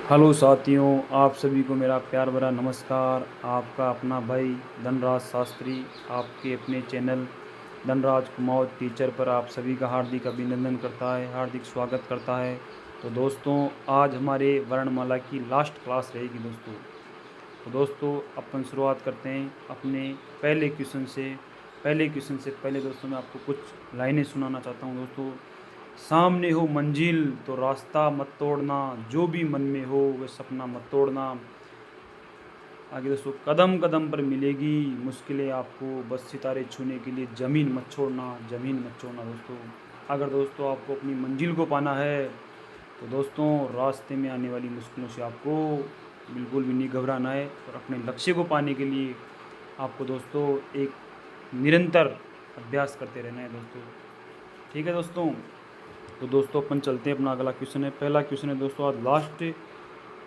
Hello साथियों, आप सभी को मेरा प्यार भरा नमस्कार। आपका अपना भाई धनराज शास्त्री आपके अपने चैनल धनराज कुमार टीचर पर आप सभी का हार्दिक अभिनंदन करता है, हार्दिक स्वागत करता है। तो दोस्तों, आज हमारे वर्णमाला की लास्ट क्लास रहेगी दोस्तों। तो दोस्तों, अपन शुरुआत करते हैं अपने पहले क्वेश्चन से। पहले दोस्तों मैं आपको कुछ लाइनें सुनाना चाहता हूँ दोस्तों। सामने हो मंजिल तो रास्ता मत तोड़ना, जो भी मन में हो वह सपना मत तोड़ना। आगे दोस्तों, कदम कदम पर मिलेगी मुश्किलें आपको, बस सितारे छूने के लिए ज़मीन मत छोड़ना, ज़मीन मत छोड़ना दोस्तों। अगर दोस्तों आपको अपनी मंजिल को पाना है तो दोस्तों रास्ते में आने वाली मुश्किलों से आपको बिल्कुल भी नहीं घबराना है, और अपने लक्ष्य को पाने के लिए आपको दोस्तों एक निरंतर अभ्यास करते रहना है दोस्तों। ठीक है दोस्तों। तो दोस्तों अपन चलते हैं, अपना अगला क्वेश्चन है। पहला क्वेश्चन है दोस्तों, आज लास्ट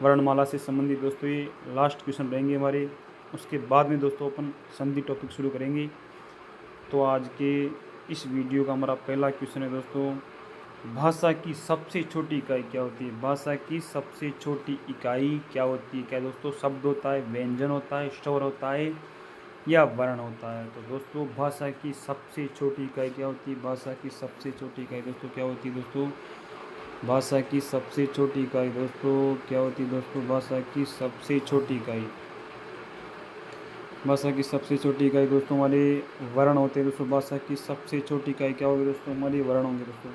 वर्णमाला से संबंधित दोस्तों ये लास्ट क्वेश्चन रहेंगे हमारे। उसके बाद में दोस्तों अपन संधि टॉपिक शुरू करेंगे। तो आज के इस वीडियो का हमारा पहला क्वेश्चन है दोस्तों, भाषा की सबसे छोटी इकाई क्या होती है? भाषा की सबसे छोटी इकाई क्या होती है? क्या दोस्तों शब्द होता है, व्यंजन होता है, स्वर होता है, या वर्ण होता है? तो दोस्तों भाषा की सबसे छोटी इकाई क्या होती है? भाषा की सबसे छोटी इकाई दोस्तों क्या होती है दोस्तों? भाषा की सबसे छोटी इकाई दोस्तों क्या होती है दोस्तों? भाषा की सबसे छोटी इकाई, भाषा की सबसे छोटी इकाई दोस्तों हमारे वर्ण होते हैं दोस्तों। भाषा की सबसे छोटी इकाई क्या होगी दोस्तों? हमारे वर्ण होंगे दोस्तों।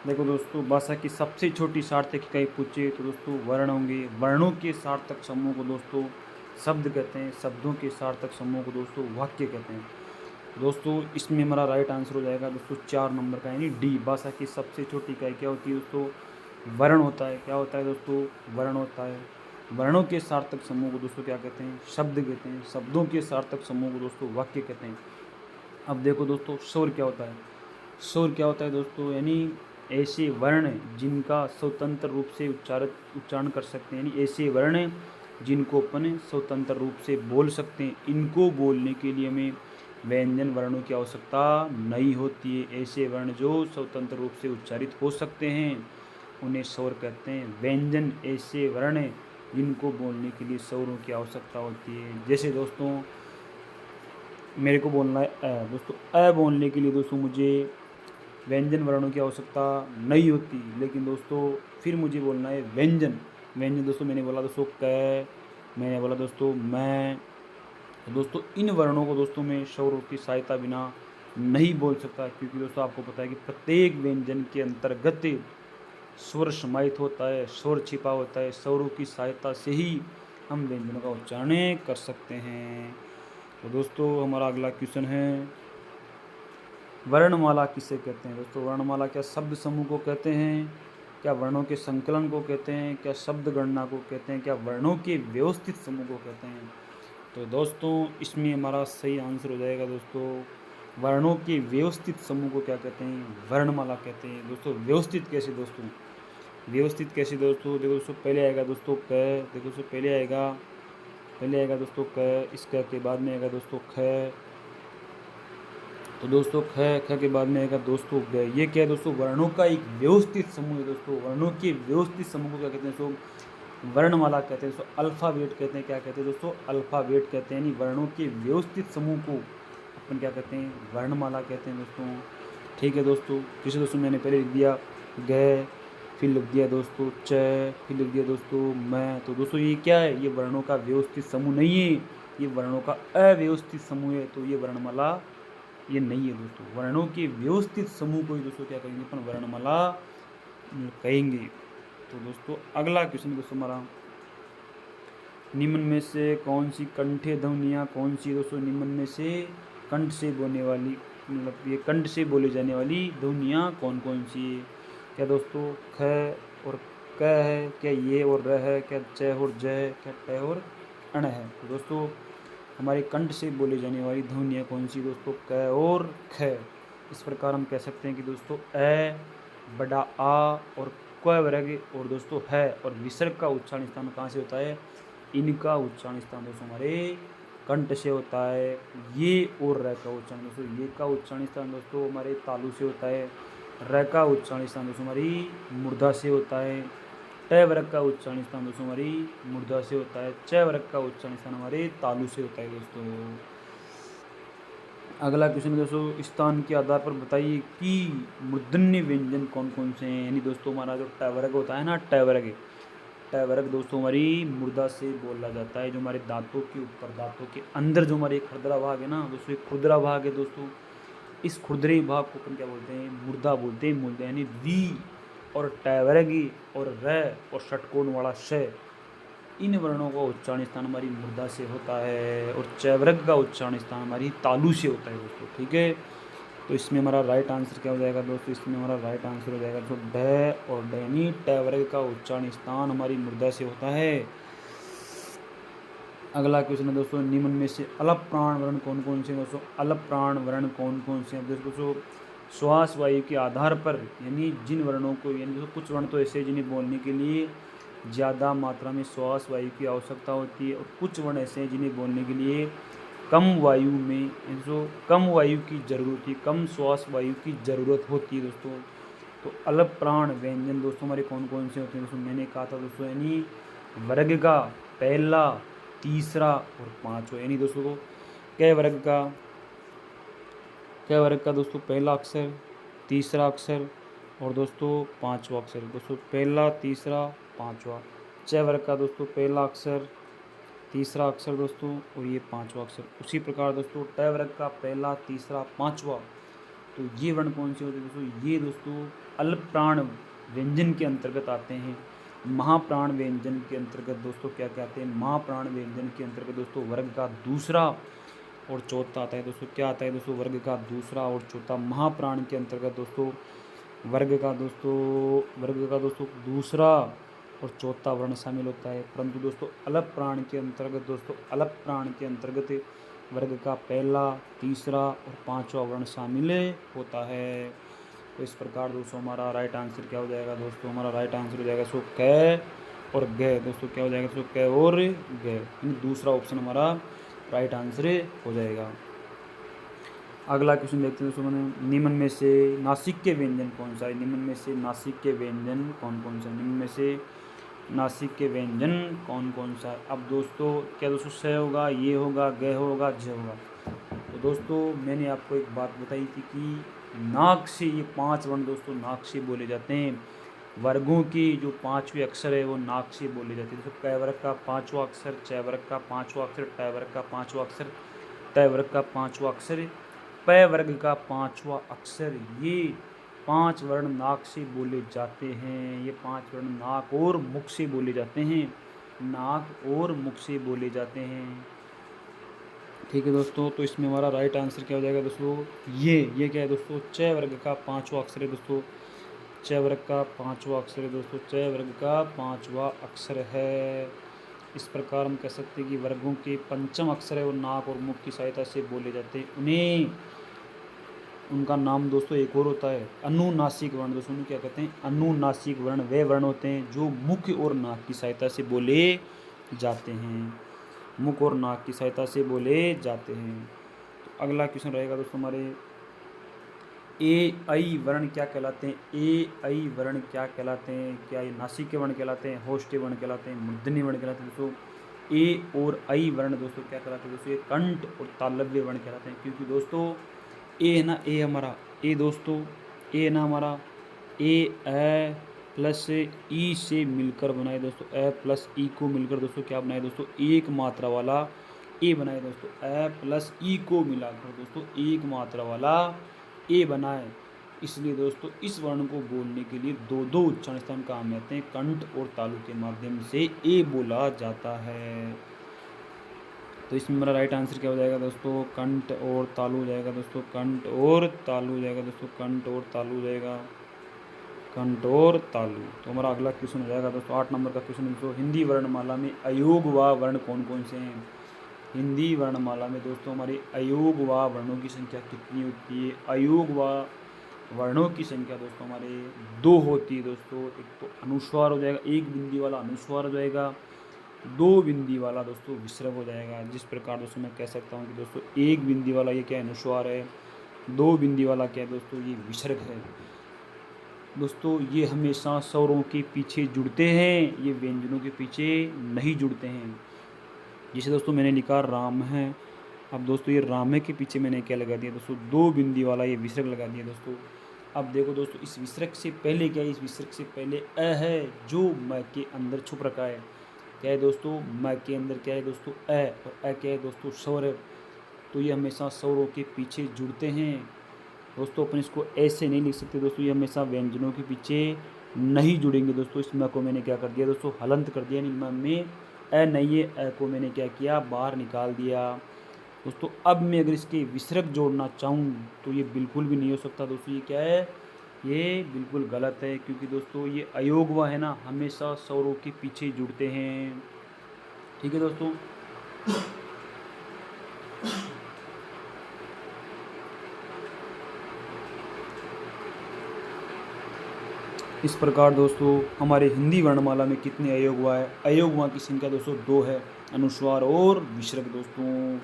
देखो दोस्तों, भाषा की सबसे छोटी सार्थक इकाई पूछे तो दोस्तों वर्ण होंगे। वर्णों के सार्थक समूह को दोस्तों शब्द कहते हैं, शब्दों के सार्थक समूह को दोस्तों वाक्य कहते हैं। दोस्तों इसमें हमारा राइट आंसर हो जाएगा दोस्तों 4 नंबर का, यानी डी। भाषा की सबसे छोटी इकाई क्या होती है दोस्तों? वर्ण होता है। क्या होता है दोस्तों? वर्ण होता है। वर्णों के सार्थक समूह को दोस्तों क्या कहते हैं? शब्द कहते हैं। शब्दों के सार्थक समूह को दोस्तों वाक्य कहते हैं। अब देखो दोस्तों, स्वर क्या होता है? स्वर क्या होता है दोस्तों? यानी ऐसे वर्ण जिनका स्वतंत्र रूप से उच्चारण कर सकते हैं, यानी ऐसे वर्ण जिनको अपन स्वतंत्र रूप से बोल सकते हैं। इनको बोलने के लिए हमें व्यंजन वर्णों की आवश्यकता नहीं होती है। ऐसे वर्ण जो स्वतंत्र रूप से उच्चारित हो सकते हैं उन्हें स्वर कहते हैं। व्यंजन ऐसे वर्ण जिनको बोलने के लिए स्वरों की आवश्यकता होती है। जैसे दोस्तों मेरे को बोलना है अ दोस्तों, अ बोलने के लिए दोस्तों मुझे व्यंजन वर्णों की आवश्यकता नहीं होती, लेकिन दोस्तों फिर मुझे बोलना है व्यंजन। व्यंजन दोस्तों मैंने बोला दोस्तों क, मैंने बोला दोस्तों मैं। तो दोस्तों इन वर्णों को दोस्तों मैं स्वरों की सहायता बिना नहीं बोल सकता, क्योंकि दोस्तों आपको पता है कि प्रत्येक व्यंजन के अंतर्गत स्वर समाहित होता है, स्वर छिपा होता है। स्वरों की सहायता से ही हम व्यंजनों का उच्चारण कर सकते हैं। तो दोस्तों हमारा अगला क्वेश्चन है, वर्णमाला किसे कहते हैं दोस्तों? वर्णमाला क्या शब्द समूह को कहते हैं? क्या वर्णों के संकलन को कहते हैं? क्या शब्द गणना को कहते हैं? क्या वर्णों के व्यवस्थित समूह को कहते हैं? तो दोस्तों इसमें हमारा सही आंसर हो जाएगा दोस्तों, वर्णों के व्यवस्थित समूह को क्या कहते हैं? वर्णमाला कहते हैं दोस्तों। व्यवस्थित कैसे दोस्तों? व्यवस्थित कैसे दोस्तों? देखो दोस्तों पहले आएगा दोस्तों क। देखो दोस्तों पहले आएगा दोस्तों क, इस क के बाद में आएगा दोस्तों ख। तो दोस्तों ख के बाद में आएगा दोस्तों ग। ये क्या है दोस्तों? वर्णों का एक व्यवस्थित समूह है दोस्तों। वर्णों के व्यवस्थित समूह को क्या कहते हैं दोस्तों? वर्णमाला कहते हैं दोस्तों। अल्फ़ाबेट कहते हैं। क्या कहते हैं दोस्तों? अल्फ़ाबेट कहते हैं। यानी वर्णों के व्यवस्थित समूह को अपन क्या कहते हैं? वर्णमाला कहते हैं दोस्तों। ठीक है दोस्तों। जैसे दोस्तों मैंने पहले लिख दिया ग, फिर लिख दिया दोस्तों च, फिर लिख दिया दोस्तों मैं। तो दोस्तों ये क्या है? ये वर्णों का व्यवस्थित समूह नहीं है, ये वर्णों का अव्यवस्थित समूह है। तो ये वर्णमाला ये नहीं है दोस्तों। वर्णों के व्यवस्थित समूह को ही दोस्तों क्या कहेंगे? अपन वर्णमाला कहेंगे। तो दोस्तों अगला क्वेश्चन दोस्तों हमारा, निम्न में से कौन सी कंठे ध्वनियाँ कौन सी दोस्तों? निम्न में से कंठ से बोलने वाली, मतलब ये कंठ से बोले जाने वाली ध्वनियाँ कौन कौन सी है? क्या दोस्तों ख और क है? क्या ये और र है? क्या च और ज है? क्या ट और अण है? तो दोस्तों हमारे कंठ से बोले जाने वाली ध्वनियाँ कौन सी दोस्तों? क और ख। इस प्रकार हम कह सकते हैं कि दोस्तों अ, बड़ा आ और क वर्ग और दोस्तों है और विसर्ग का उच्चारण स्थान कहाँ से होता है? इनका उच्चारण स्थान दोस्तों हमारे कंठ से होता है। ये और र का उच्चारण दोस्तों, ये का उच्चारण स्थान दोस्तों हमारे तालु से होता है। र का उच्चारण स्थान दोस्तों हमारी मूर्धा से होता है। ट वर्ग का उच्चारण स्थान दोस्तों हमारी मूर्धा से होता है। च वर्ग का उच्चारण स्थान हमारे तालु से होता है दोस्तों। अगला क्वेश्चन है दोस्तों, स्थान के आधार पर बताइए कि मूर्धन्य व्यंजन कौन कौन से हैं। यानी दोस्तों हमारा जो ट वर्ग होता है ना, ट वर्ग दोस्तों हमारी मूर्धा से बोला जाता है। जो हमारे दांतों के ऊपर, दांतों के अंदर जो हमारे खुरदरा भाग है ना दोस्तों, एक खुरदरा भाग है दोस्तों। इस खुरदरे भाग को अपन क्या बोलते हैं, मूर्धा बोलते हैं। मूर्धा यानी वी और ट वर्गी और र और षटकोण वाला श, इन वर्णों का उच्चारण स्थान हमारी मूर्धा से होता है। और च वर्ग का उच्चारण स्थान हमारी तालु से होता है दोस्तों। ठीक है, तो इसमें हमारा राइट आंसर क्या हो जाएगा दोस्तों, इसमें हमारा राइट आंसर हो जाएगा दोस्तों ढ और डैनी। ट वर्ग का उच्चारण स्थान हमारी मूर्धा से होता है। अगला क्वेश्चन है दोस्तों, निम्न में से अलप प्राण वर्ण कौन कौन से दोस्तों, अलप प्राण वर्ण कौन कौन से हैं दोस्तों। श्वास वायु के आधार पर, यानी जिन वर्णों को, यानी दोस्तों कुछ वर्ण तो ऐसे जिन्हें बोलने के लिए ज़्यादा मात्रा में श्वास वायु की आवश्यकता होती है, और कुछ वर्ण ऐसे हैं जिन्हें बोलने के लिए कम वायु में, जो कम वायु की जरूरत है, कम श्वास वायु की ज़रूरत होती है दोस्तों। तो अलप प्राण व्यंजन दोस्तों हमारे कौन कौन से होते हैं दोस्तों, मैंने कहा था दोस्तों, यानी वर्ग का पहला, तीसरा और पांचवा। यानी दोस्तों क वर्ग का दोस्तों पहला अक्षर, तीसरा अक्षर और दोस्तों पांचवा अक्षर। दोस्तों पहला, तीसरा, पांचवा। च वर्ग का दोस्तों पहला अक्षर, तीसरा अक्षर दोस्तों और ये पांचवा अक्षर। उसी प्रकार दोस्तों ट वर्ग का पहला, तीसरा, पांचवा। तो ये वर्ण कौन से होते हैं दोस्तों, ये दोस्तों अल्प प्राण व्यंजन के अंतर्गत आते हैं। महाप्राण व्यंजन के अंतर्गत दोस्तों क्या कहते हैं, महाप्राण व्यंजन के अंतर्गत दोस्तों वर्ग का दूसरा और चौथा आता है दोस्तों। क्या आता है दोस्तों, वर्ग का दूसरा और चौथा। महाप्राण के अंतर्गत दोस्तों वर्ग का दोस्तों दूसरा और चौथा वर्ण शामिल होता है। परंतु दोस्तों अलप प्राण के अंतर्गत वर्ग का पहला, तीसरा और पांचवा वर्ण शामिल होता है। तो इस प्रकार दोस्तों हमारा राइट आंसर क्या हो जाएगा दोस्तों, हमारा राइट आंसर हो जाएगा सो क और ग दोस्तों। क्या हो जाएगा दोस्तों, क और ग, दूसरा ऑप्शन हमारा राइट आंसर हो जाएगा। अगला क्वेश्चन देखते हैं दोस्तों, मैंने निम्न में से नासिक के व्यंजन कौन सा है। निम्न में से नासिक के व्यंजन कौन कौन सा है, निम्न में से नासिक के व्यंजन कौन कौन सा है। अब दोस्तों क्या दोस्तों, स होगा, ये होगा, ग होगा, झ होगा। तो दोस्तों मैंने आपको एक बात बताई थी कि नाक से ये पांच वर्ण दोस्तों नाक से बोले जाते हैं। वर्गों की जो पांचवें अक्षर है वो नाक से बोले जाते हैं। दोस्तों क वर्ग का पांचवा अक्षर, च वर्ग का पांचवा अक्षर, ट वर्ग का पांचवा अक्षर, ट वर्ग का पांचवा अक्षर, प वर्ग का पांचवा अक्षर, ये पांच वर्ण नाक से बोले जाते हैं। ये पांच वर्ण नाक और मुख से बोले जाते हैं, नाक और मुख से बोले जाते हैं। ठीक है दोस्तों, तो इसमें हमारा राइट आंसर क्या हो जाएगा दोस्तों, ये क्या है दोस्तों, च वर्ग का पांचवा अक्षर है दोस्तों। च वर्ग का पांचवा अक्षर है दोस्तों, च वर्ग का पांचवा अक्षर है। इस प्रकार हम कह सकते हैं कि वर्गों के पंचम अक्षर है वो नाक और मुख की सहायता से बोले जाते हैं। उन्हें, उनका नाम दोस्तों एक और होता है अनुनासिक वर्ण। दोस्तों उन्हें क्या कहते हैं, अनुनासिक वर्ण। वे वर्ण होते हैं जो मुख और नाक की सहायता से बोले जाते हैं, मुख और नाक की सहायता से बोले जाते हैं। तो अगला क्वेश्चन रहेगा दोस्तों हमारे, ए आई वर्ण क्या कहलाते हैं। ए आई वर्ण क्या कहलाते हैं, क्या ये नासिक के वर्ण कहलाते हैं, होष्ट वर्ण कहलाते हैं, मूर्धन्य वर्ण कहलाते हैं दोस्तों। ए और आई वर्ण दोस्तों क्या कहलाते हैं दोस्तों, ये कंठ और तालव्य वर्ण कहलाते हैं। क्योंकि दोस्तों ए है ना, ए हमारा, ए दोस्तों, ए है ना हमारा, ए प्लस ई से मिलकर बनाए दोस्तों, ए प्लस ई को मिलकर दोस्तों क्या बनाए दोस्तों, एक मात्रा वाला ए बनाए दोस्तों। ए प्लस ई को मिलाकर दोस्तों एक मात्रा वाला ए बनाए। इसलिए दोस्तों इस वर्ण को बोलने के लिए दो दो उच्चारण स्थान काम आते हैं। कंठ और तालु के माध्यम से ए बोला जाता है। तो इसमें मेरा राइट आंसर क्या हो जाएगा दोस्तों, कंठ और तालु हो जाएगा दोस्तों, कंठ और तालु हो जाएगा दोस्तों, कंठ और तालु हो जाएगा, कंठ और तालु। तो हमारा अगला क्वेश्चन हो जाएगा दोस्तों 8 नंबर का क्वेश्चन दोस्तों, हिंदी वर्णमाला में अयोग व वर्ण कौन कौन से हैं। हिंदी वर्णमाला में दोस्तों हमारी अयोग व वर्णों की संख्या कितनी होती है। अयोग व वर्णों की संख्या दोस्तों हमारे 2 होती है दोस्तों। एक तो अनुस्वार हो जाएगा, एक बिंदी वाला अनुस्वार हो जाएगा, 2 बिंदी वाला दोस्तों विसर्ग हो जाएगा। जिस प्रकार दोस्तों मैं कह सकता हूँ कि दोस्तों 1 बिंदी वाला ये क्या है, अनुस्वार है, 2 बिंदी वाला क्या है दोस्तों, ये विसर्ग है। दोस्तों ये हमेशा स्वरों के पीछे जुड़ते हैं, ये व्यंजनों के पीछे नहीं जुड़ते हैं। जैसे दोस्तों मैंने लिखा राम है, अब दोस्तों ये राम है के पीछे मैंने क्या लगा दिया दोस्तों, 2 बिंदी वाला ये विसर्ग लगा दिया दोस्तों। अब देखो दोस्तों इस विसर्ग से पहले क्या है, इस विसर्ग से पहले अ है जो म के अंदर छुप रखा है। क्या है दोस्तों, म के अंदर क्या है दोस्तों अ, और अ क्या है दोस्तों स्वर है। तो ये हमेशा स्वरों के पीछे जुड़ते हैं दोस्तों। अपन इसको ऐसे नहीं लिख सकते दोस्तों, ये हमेशा व्यंजनों के पीछे नहीं जुड़ेंगे दोस्तों। इस म को मैंने क्या कर दिया दोस्तों, हलंत कर दिया, यानी म में अ नहीं है, अ को मैंने क्या किया, बाहर निकाल दिया दोस्तों। अब मैं अगर इसके विसर्ग जोड़ना चाहूँ तो ये बिल्कुल भी नहीं हो सकता दोस्तों। ये क्या है, ये बिल्कुल गलत है, क्योंकि दोस्तों ये अयोगवा है ना, हमेशा स्वरों के पीछे जुड़ते हैं। ठीक है दोस्तों। इस प्रकार दोस्तों हमारे हिंदी वर्णमाला में कितने अयोगवा है, अयोगवा की संख्या दोस्तों 2 है, अनुस्वार और विसर्ग दोस्तों।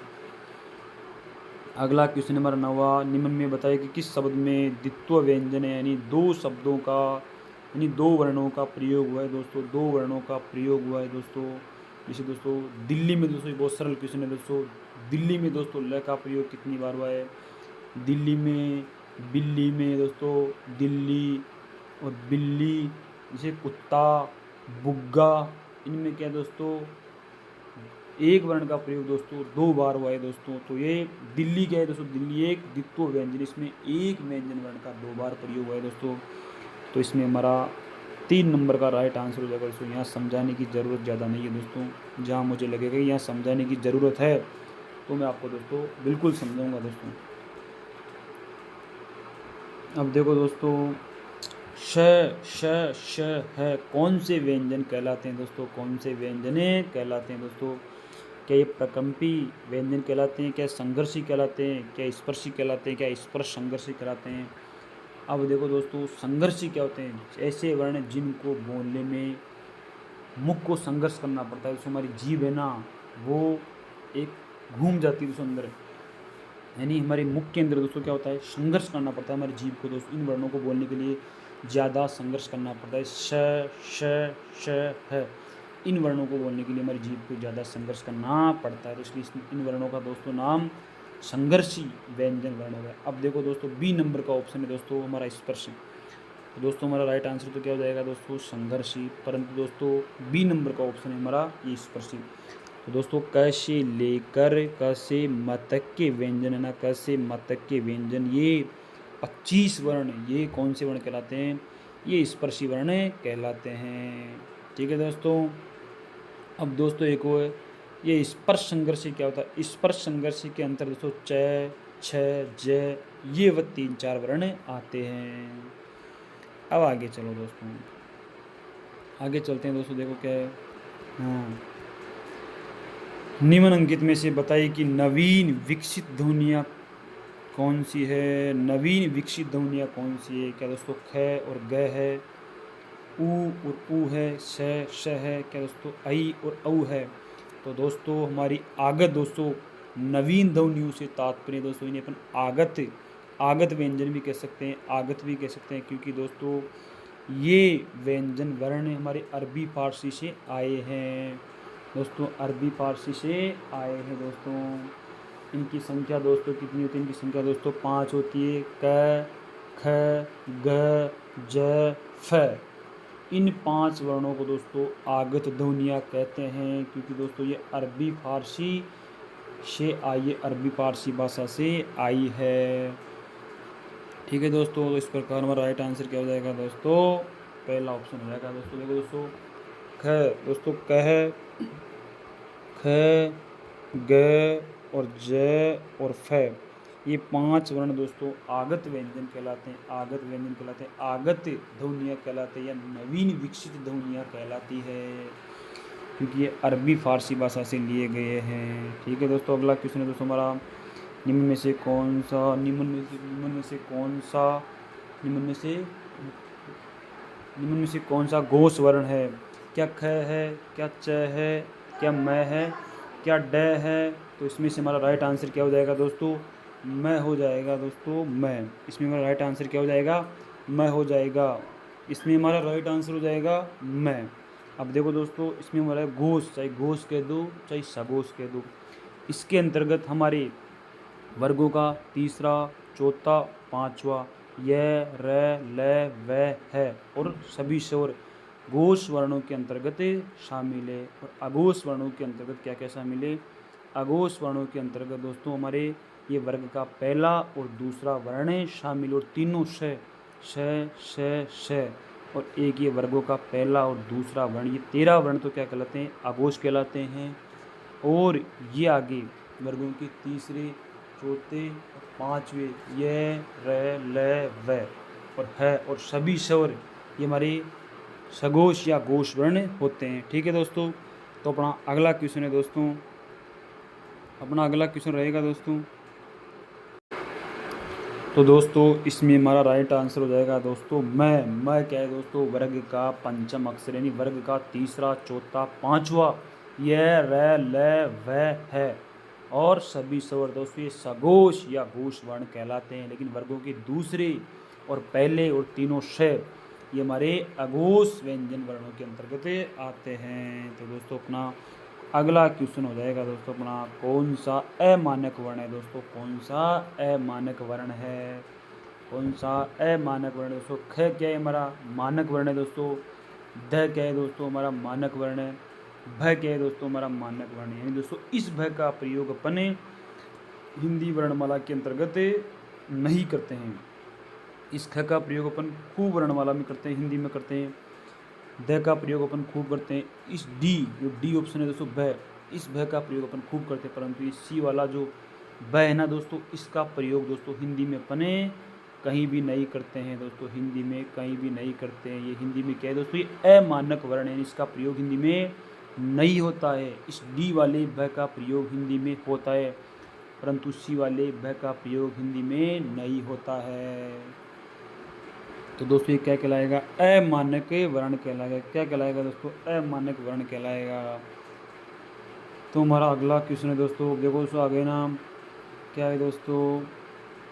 अगला क्वेश्चन नंबर 9, निम्न में बताइए कि किस शब्द में द्वित्व व्यंजन है, यानी 2 शब्दों का, यानी 2 वर्णों का प्रयोग हुआ है दोस्तों, 2 वर्णों का प्रयोग हुआ है दोस्तों। जैसे दोस्तों दिल्ली में दोस्तों, बहुत सरल क्वेश्चन है दोस्तों, दिल्ली में दोस्तों ल का प्रयोग कितनी बार हुआ है, दिल्ली में, बिल्ली में दोस्तों, दिल्ली और बिल्ली, जैसे कुत्ता, बुग्गा, इनमें क्या दोस्तों एक वर्ण का प्रयोग दोस्तों 2 बार हुआ है दोस्तों। तो ये दिल्ली क्या है दोस्तों, दिल्ली एक द्वित्व व्यंजन, इसमें एक व्यंजन वर्ण का 2 बार प्रयोग हुआ है दोस्तों। तो इसमें हमारा 3 नंबर का राइट आंसर हो जाएगा दोस्तों। यहाँ समझाने की ज़रूरत ज़्यादा नहीं है दोस्तों, जहाँ मुझे लगेगा कि यहाँ समझाने की ज़रूरत है तो मैं आपको दोस्तों बिल्कुल समझाऊँगा दोस्तों। अब देखो दोस्तों श श श है, कौन से व्यंजन कहलाते हैं दोस्तों, कौन से व्यंजने कहलाते हैं दोस्तों। क्या ये प्रकंपी व्यंजन कहलाते हैं, क्या संघर्षी कहलाते हैं, क्या स्पर्शी कहलाते हैं, क्या स्पर्श संघर्षी कहलाते हैं। अब देखो दोस्तों संघर्षी क्या होते हैं, ऐसे वर्ण जिनको बोलने में मुख को संघर्ष करना पड़ता है। दोस्तों हमारी जीभ है ना, वो एक घूम जाती है दोस्तों अंदर, यानी हमारे मुख के अंदर दोस्तों क्या होता है, संघर्ष करना पड़ता है हमारी जीभ को दोस्तों। इन वर्णों को बोलने के लिए ज़्यादा संघर्ष करना पड़ता है। श श है, इन वर्णों को बोलने के लिए हमारी जीभ को ज़्यादा संघर्ष करना पड़ता है, तो इसलिए इन वर्णों का दोस्तों नाम संघर्षी व्यंजन वर्ण हो गया। अब देखो दोस्तों बी नंबर का ऑप्शन है दोस्तों हमारा स्पर्शी। तो दोस्तों हमारा राइट आंसर तो क्या हो जाएगा दोस्तों, संघर्षी, परंतु दोस्तों बी नंबर का ऑप्शन है हमारा ये स्पर्शी। तो दोस्तों क से लेकर क से म तक के व्यंजन है ना, क से म तक के व्यंजन, ये 25 वर्ण, ये कौन से वर्ण कहलाते हैं, ये स्पर्शी वर्ण कहलाते हैं। ठीक है दोस्तों। अब दोस्तों एक वो है, ये स्पर्श संघर्षी क्या होता है, स्पर्श संघर्षी के अंतर दोस्तों च, छ, ज, ये वह 3-4 वर्ण आते हैं। अब आगे चलो दोस्तों, आगे चलते हैं दोस्तों। देखो क्या है, हाँ, निम्न अंकित में से बताइए कि नवीन विकसित ध्वनियाँ कौन सी है, नवीन विकसित ध्वनियाँ कौन सी है। क्या दोस्तों ख और ग है, ऊ और ऊ है, श है, क्या दोस्तों आई और औ है। तो दोस्तों हमारी आगत दोस्तों, नवीन ध्वनियों से तात्पर्य दोस्तों इन्हें अपन आगत, आगत व्यंजन भी कह सकते हैं, आगत भी कह सकते हैं, क्योंकि दोस्तों ये व्यंजन वर्ण हमारे अरबी फारसी से आए हैं दोस्तों, अरबी फारसी से आए हैं दोस्तों। इनकी संख्या दोस्तों कितनी होती है, इनकी संख्या दोस्तों 5 होती है, क, ख, ग, ज, फ। इन 5 वर्णों को दोस्तों आगत ध्वनियाँ कहते हैं, क्योंकि दोस्तों ये अरबी फारसी से आई है, अरबी फारसी भाषा से आई है। ठीक है दोस्तों, तो इस प्रकार हमारा राइट आंसर क्या हो जाएगा दोस्तों, पहला ऑप्शन हो जाएगा दोस्तों। देखो दोस्तों ख दोस्तों कह, ख, ग और ज और फ, ये 5 वर्ण दोस्तों आगत व्यंजन कहलाते हैं, आगत व्यंजन कहलाते हैं, आगत ध्वनियाँ कहलाते हैं, या नवीन विकसित ध्वनियाँ कहलाती है, क्योंकि ये अरबी फारसी भाषा से लिए गए हैं। ठीक है दोस्तों, अगला क्वेश्चन है दोस्तों हमारा, निम्न में से कौन सा, निम्न में से कौन सा, निम्न में से कौन सा घोष वर्ण है। क्या ख है, क्या च है, क्या म है, क्या ड है। तो इसमें से हमारा राइट आंसर क्या हो जाएगा दोस्तों, म हो जाएगा दोस्तों, म। इसमें हमारा राइट आंसर क्या हो जाएगा, म हो जाएगा। इसमें हमारा राइट आंसर हो जाएगा मैं। अब देखो दोस्तों, इसमें हमारा घोष, चाहे घोष कह दो चाहे सघोष कह दो। इसके अंतर्गत हमारे वर्गों का तीसरा, चौथा, पांचवा य, र, ल, व, है और सभी स्वर घोष वर्णों के अंतर्गत शामिल है। और अघोष वर्णों के अंतर्गत क्या क्या शामिल है? अघोष वर्णों के अंतर्गत दोस्तों हमारे ये वर्ग का पहला और दूसरा वर्ण शामिल और तीनों श श और एक ये वर्गों का पहला और दूसरा वर्ण, ये 13 वर्ण तो क्या कहलाते हैं? अघोष कहलाते हैं। और ये आगे वर्गों के तीसरे, चौथे और पांचवे य, र, ल, व और है और सभी स्वर ये हमारे सघोष या घोष वर्ण होते हैं। ठीक है दोस्तों, तो अपना अगला क्वेश्चन है दोस्तों, अपना अगला क्वेश्चन रहेगा दोस्तों। तो दोस्तों इसमें हमारा राइट आंसर हो जाएगा दोस्तों मैं क्या है दोस्तों? वर्ग का पंचम अक्षर यानी वर्ग का तीसरा, चौथा, पांचवा य, र, ल, व, है और सभी स्वर दोस्तों ये सघोष या घोष वर्ण कहलाते हैं। लेकिन वर्गों के दूसरे और पहले और तीनों श ये हमारे अघोष व्यंजन वर्णों के अंतर्गत आते हैं। तो दोस्तों अपना अगला क्वेश्चन हो जाएगा दोस्तों अपना, कौन सा अमानक वर्ण है दोस्तों? कौन सा अमानक वर्ण है? कौन सा अमानक वर्ण है दोस्तों? ख क्या है हमारा? मानक वर्ण है दोस्तों। ध क्या है दोस्तों? हमारा मानक वर्ण है। भ क्या है दोस्तों? हमारा मानक वर्ण है। यानी दोस्तों इस भ का प्रयोग अपन हिंदी वर्णमाला के अंतर्गत नहीं करते हैं। इस ख का प्रयोग अपन खूब वर्णमाला में करते हैं, हिंदी में करते हैं। द का प्रयोग अपन खूब करते हैं। इस डी, जो डी ऑप्शन है दोस्तों भ, इस भ का प्रयोग अपन खूब करते हैं। परंतु इस सी वाला जो ब है ना दोस्तों, इसका प्रयोग दोस्तों हिंदी में अपने कहीं भी नहीं करते हैं दोस्तों, हिंदी में कहीं भी नहीं करते हैं। ये हिंदी में क्या है दोस्तों? ये अमानक वर्ण है, इसका प्रयोग हिंदी में नहीं होता है। इस डी वाले भ का प्रयोग हिंदी में होता है, परंतु सी वाले भ का प्रयोग हिंदी में नहीं होता है। तो दोस्तों ये क्या कहलाएगा? अमानक वर्ण कहलाएगा। क्या कहलाएगा दोस्तों? अमानक वर्ण कहलाएगा। तो हमारा अगला क्वेश्चन है दोस्तों, देखो दोस्तों आगे ना क्या है दोस्तों?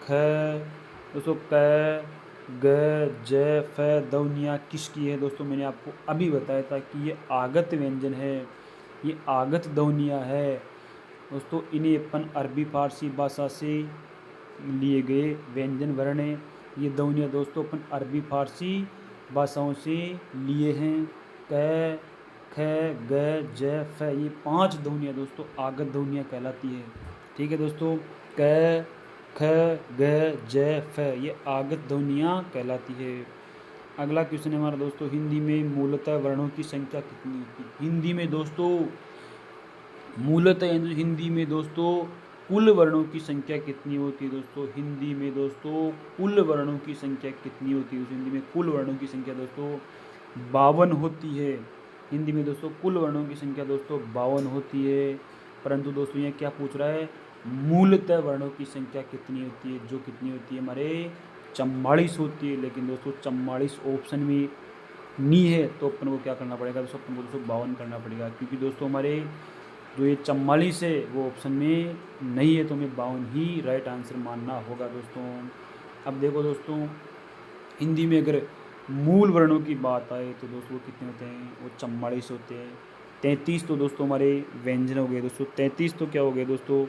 ख दोस्तों, क, ग, ज, फ ध्वनियाँ किसकी है दोस्तों? मैंने आपको अभी बताया था कि ये आगत व्यंजन है, ये आगत ध्वनियाँ है दोस्तों। इन्हें अपन अरबी फारसी भाषा से लिए गए व्यंजन वर्ण है। ये ध्वनियाँ दोस्तों अपन अरबी फारसी भाषाओं से लिए हैं। क, ख, ग, ज, फ ये 5 ध्वनियाँ दोस्तों आगत ध्वनियाँ कहलाती है। ठीक है दोस्तों, क, ख, ग, ज, फ ये आगत ध्वनियाँ कहलाती है। अगला क्वेश्चन है हमारा दोस्तों, हिंदी में मूलतः वर्णों की संख्या कितनी होती है? हिंदी में दोस्तों मूलतः हिंदी में दोस्तों कुल वर्णों की संख्या कितनी होती है दोस्तों? हिंदी में दोस्तों कुल वर्णों की संख्या कितनी होती है? हिंदी में कुल वर्णों की संख्या दोस्तों 52 होती है। हिंदी में दोस्तों कुल वर्णों की संख्या दोस्तों 52 होती है। परंतु दोस्तों ये क्या पूछ रहा है? मूलतः वर्णों की संख्या कितनी होती है? जो कितनी होती है हमारे 44 होती है। लेकिन दोस्तों 44 ऑप्शन में नहीं है, तो अपन को क्या करना पड़ेगा दोस्तों? अपन को दोस्तों 52 करना पड़ेगा, क्योंकि दोस्तों हमारे जो ये 44 है वो ऑप्शन में नहीं है, तो हमें 52 ही राइट आंसर मानना होगा दोस्तों। अब देखो दोस्तों, हिंदी में अगर मूल वर्णों की बात आए तो दोस्तों वो कितने होते हैं? वो 44 होते हैं। 33 तो दोस्तों हमारे व्यंजन हो गए दोस्तों। 33 तो क्या हो गए दोस्तों?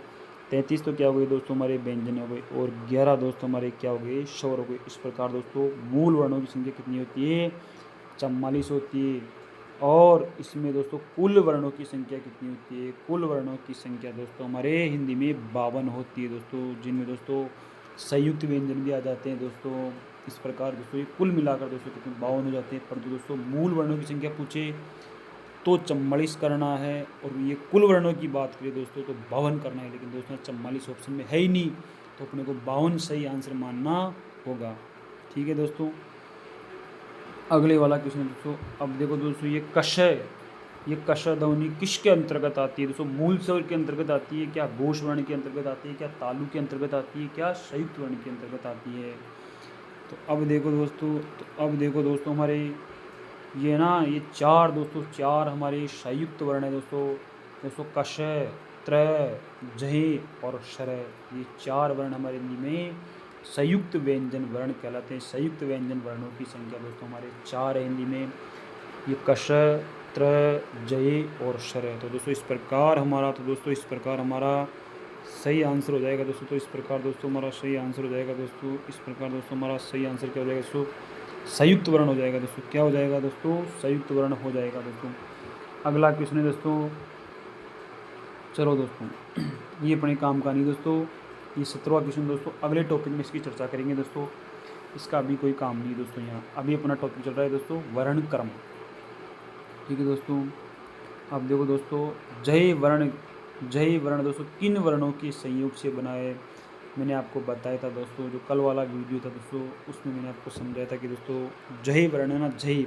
33 तो क्या हो गए दोस्तों? हमारे व्यंजन हो गए। और 11 दोस्तों हमारे क्या हो गए? स्वर हो गए। इस प्रकार दोस्तों मूल वर्णों की संख्या कितनी होती है? 44 होती है। और इसमें दोस्तों कुल वर्णों की संख्या कितनी होती है? कुल वर्णों की संख्या दोस्तों हमारे हिंदी में 52 होती है दोस्तों, जिनमें दोस्तों संयुक्त व्यंजन भी आ जाते हैं दोस्तों। इस प्रकार दोस्तों ये कुल मिलाकर दोस्तों कितने 52 हो जाते हैं। परंतु दोस्तों मूल वर्णों की संख्या पूछे तो 44 करना है, और ये कुल वर्णों की बात करें दोस्तों तो 52 करना है। लेकिन दोस्तों 44 ऑप्शन में है ही नहीं, तो अपने को 52 सही आंसर मानना होगा। ठीक है दोस्तों, अगले वाला क्वेश्चन दोस्तों। अब देखो दोस्तों, ये कषय, ये कषय ध्वनि किसके अंतर्गत आती है दोस्तों? मूल स्वर के अंतर्गत आती है क्या? घोष वर्ण के अंतर्गत आती है क्या? तालु के अंतर्गत आती है क्या? संयुक्त वर्ण के अंतर्गत आती है? तो अब देखो दोस्तों हमारे ये ना ये 4 दोस्तों 4 हमारे संयुक्त वर्ण है दोस्तों कषय, त्रय, जय और शरय। ये 4 वर्ण हमारे हिंदी में संयुक्त व्यंजन वर्ण कहलाते हैं। संयुक्त व्यंजन वर्णों की संख्या दोस्तों हमारे 4 है हिंदी में। ये कश, त्र, जय और शर है। तो दोस्तों इस प्रकार हमारा सही आंसर हो जाएगा दोस्तों। तो इस प्रकार दोस्तों हमारा सही आंसर हो जाएगा दोस्तों। इस प्रकार दोस्तों हमारा सही आंसर क्या हो जाएगा दोस्तों? संयुक्त वर्ण हो जाएगा दोस्तों। क्या हो जाएगा दोस्तों? संयुक्त वर्ण हो जाएगा दोस्तों। अगला क्वेश्चन है दोस्तों, चलो दोस्तों ये अपने काम का नहीं दोस्तों। ये 17वां क्वेश्चन दोस्तों, अगले टॉपिक में इसकी चर्चा करेंगे दोस्तों। इसका अभी कोई काम नहीं दोस्तों। यहाँ अभी अपना टॉपिक चल रहा है दोस्तों वर्ण क्रम। ठीक है दोस्तों, अब देखो दोस्तों, जय वर्ण दोस्तों किन वर्णों के संयोग से बना है? मैंने आपको बताया था दोस्तों, जो कल वाला वीडियो था दोस्तों, उसमें मैंने आपको समझाया था कि दोस्तों जय वर्ण है ना, जय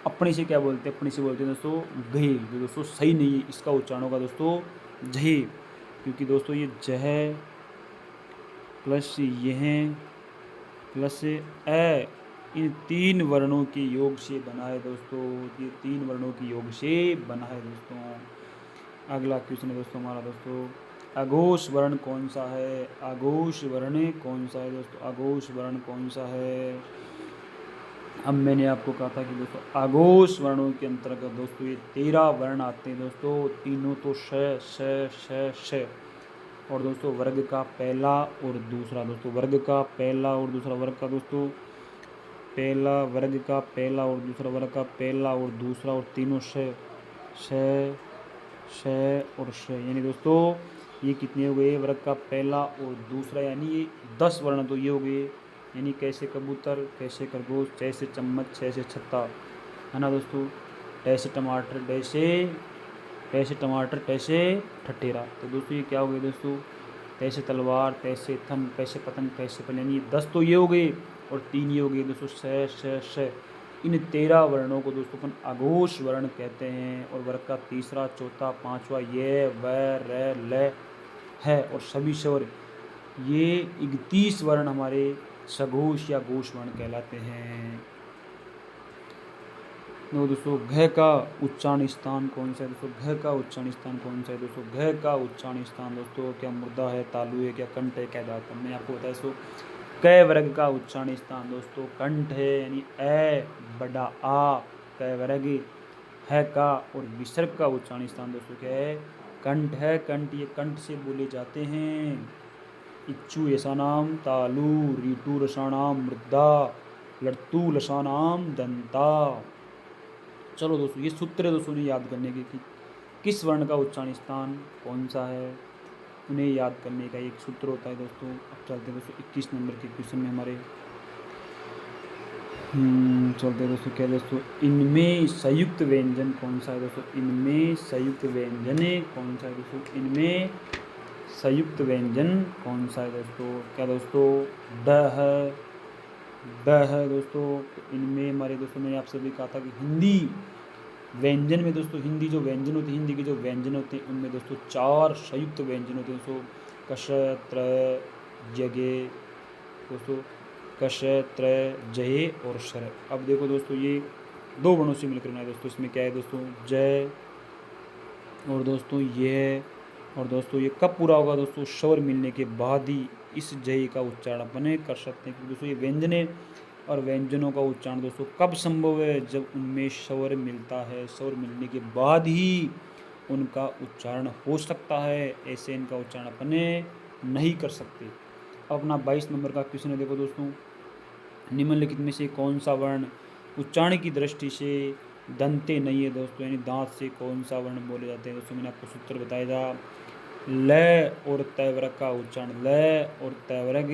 अपने से क्या बोलते हैं? अपने से बोलते हैं दोस्तों घे, जो दोस्तों सही नहीं है। इसका उच्चारण होगा दोस्तों जय, क्योंकि दोस्तों ये जह प्लस यह प्लस ए, इन 3 वर्णों के योग से बना है दोस्तों। ये 3 वर्णों के योग से बना है दोस्तों। अगला क्वेश्चन है दोस्तों हमारा दोस्तों, अघोष वर्ण कौन सा है? अघोष वर्ण कौन सा है दोस्तों? अघोष वर्ण कौन सा है? अब मैंने आपको कहा था कि दोस्तों अघोष वर्णों के अंतर्गत दोस्तों ये 13 वर्ण आते हैं दोस्तों। तीनों तो श और दोस्तों वर्ग का पहला और दूसरा दोस्तों, वर्ग का पहला और दूसरा वर्ग का दोस्तों, पहला वर्ग का पहला और दूसरा वर्ग का पहला और दूसरा, और तीनों श और श, यानी दोस्तों ये कितने हो गए? वर्ग का पहला और दूसरा, यानी ये 10 वर्ण तो ये हो गए। यानी कैसे कबूतर, कैसे खरगोश, जैसे चम्मच, जैसे छत्ता, है ना दोस्तों। ऐसे टमाटर, ऐसे टमाटर, कैसे ठठेरा। तो दोस्तों ये क्या हो गए दोस्तों? कैसे तलवार, कैसे थम, कैसे पतंग, कैसे पल, यानी 10 तो ये हो गए और 3 ये हो गए दोस्तों श। इन 13 वर्णों को दोस्तों अपन अघोष वर्ण कहते हैं। और वर्ग का तीसरा, चौथा, पांचवा ये व र ल है, और सभी स्वर ये 31 वर्ण हमारे सघोष या घोष वर्ण कहलाते हैं। दोस्तों घ का उच्चारण स्थान कौन सा है दोस्तों? घ का उच्चारण स्थान कौन सा है दोस्तों? घ का उच्चारण स्थान दोस्तों क्या मुर्दा है, तालु है, क्या कंठ है, क्या दांत है? मैंने आपको बताया दोस्तों क वर्ग का उच्चारण स्थान दोस्तों कंठ है, यानी ए बड़ा आ क वर्ग है का, और विसर्ग का उच्चारण स्थान दोस्तों क्या है? कंठ है। कंठ ये कंठ से बोले जाते हैं। इच्छु यशानाम तालु, रीटू रसाणाम मृदा, लट्टू लसानाम दंता। चलो दोस्तों ये सूत्र है दोस्तों, उन्हें याद करने के कि किस वर्ण का उच्चारण स्थान कौन सा है, उन्हें याद करने का एक सूत्र होता है दोस्तों। अब चलते हैं दोस्तों 21 नंबर के क्वेश्चन में हमारे। चलते हैं दोस्तों, क्या दोस्तों, इनमें संयुक्त व्यंजन कौन सा है दोस्तों? इनमें संयुक्त व्यंजन कौन सा है दोस्तों? इनमें संयुक्त व्यंजन कौन सा है दोस्तों? क्या दोस्तों? ड है दोस्तों। इनमें हमारे दोस्तों मैंने आपसे भी कहा था कि हिंदी व्यंजन में दोस्तों, हिंदी जो व्यंजन होते हैं, हिंदी के जो व्यंजन होते हैं उनमें दोस्तों 4 संयुक्त व्यंजन होते हैं दोस्तों। कश, त्र, जगे दोस्तों, कश, त्र, जय और शर। अब देखो दोस्तों ये 2 वर्णों से मिलकर बनाए दोस्तों। इसमें क्या है दोस्तों? जय और दोस्तों ये, और दोस्तों ये कब पूरा होगा दोस्तों? स्वर मिलने के बाद ही इस जय का उच्चारण अपन कर सकते हैं। क्योंकि दोस्तों ये व्यंजने और व्यंजनों का उच्चारण दोस्तों कब संभव है? जब उनमें स्वर मिलता है। स्वर मिलने के बाद ही उनका उच्चारण हो सकता है, ऐसे इनका उच्चारण अपने नहीं कर सकते। अपना 22 नंबर का क्वेश्चन है, देखो दोस्तों, निम्नलिखित में से कौन सा वर्ण उच्चारण की दृष्टि से दंते नहीं है दोस्तों, यानी दांत से कौन सा वर्ण बोले जाते हैं दोस्तों? मैंने आपको सूत्र बताया था, ल और तैवर्ग का उच्चारण, ल और तैवर्ग,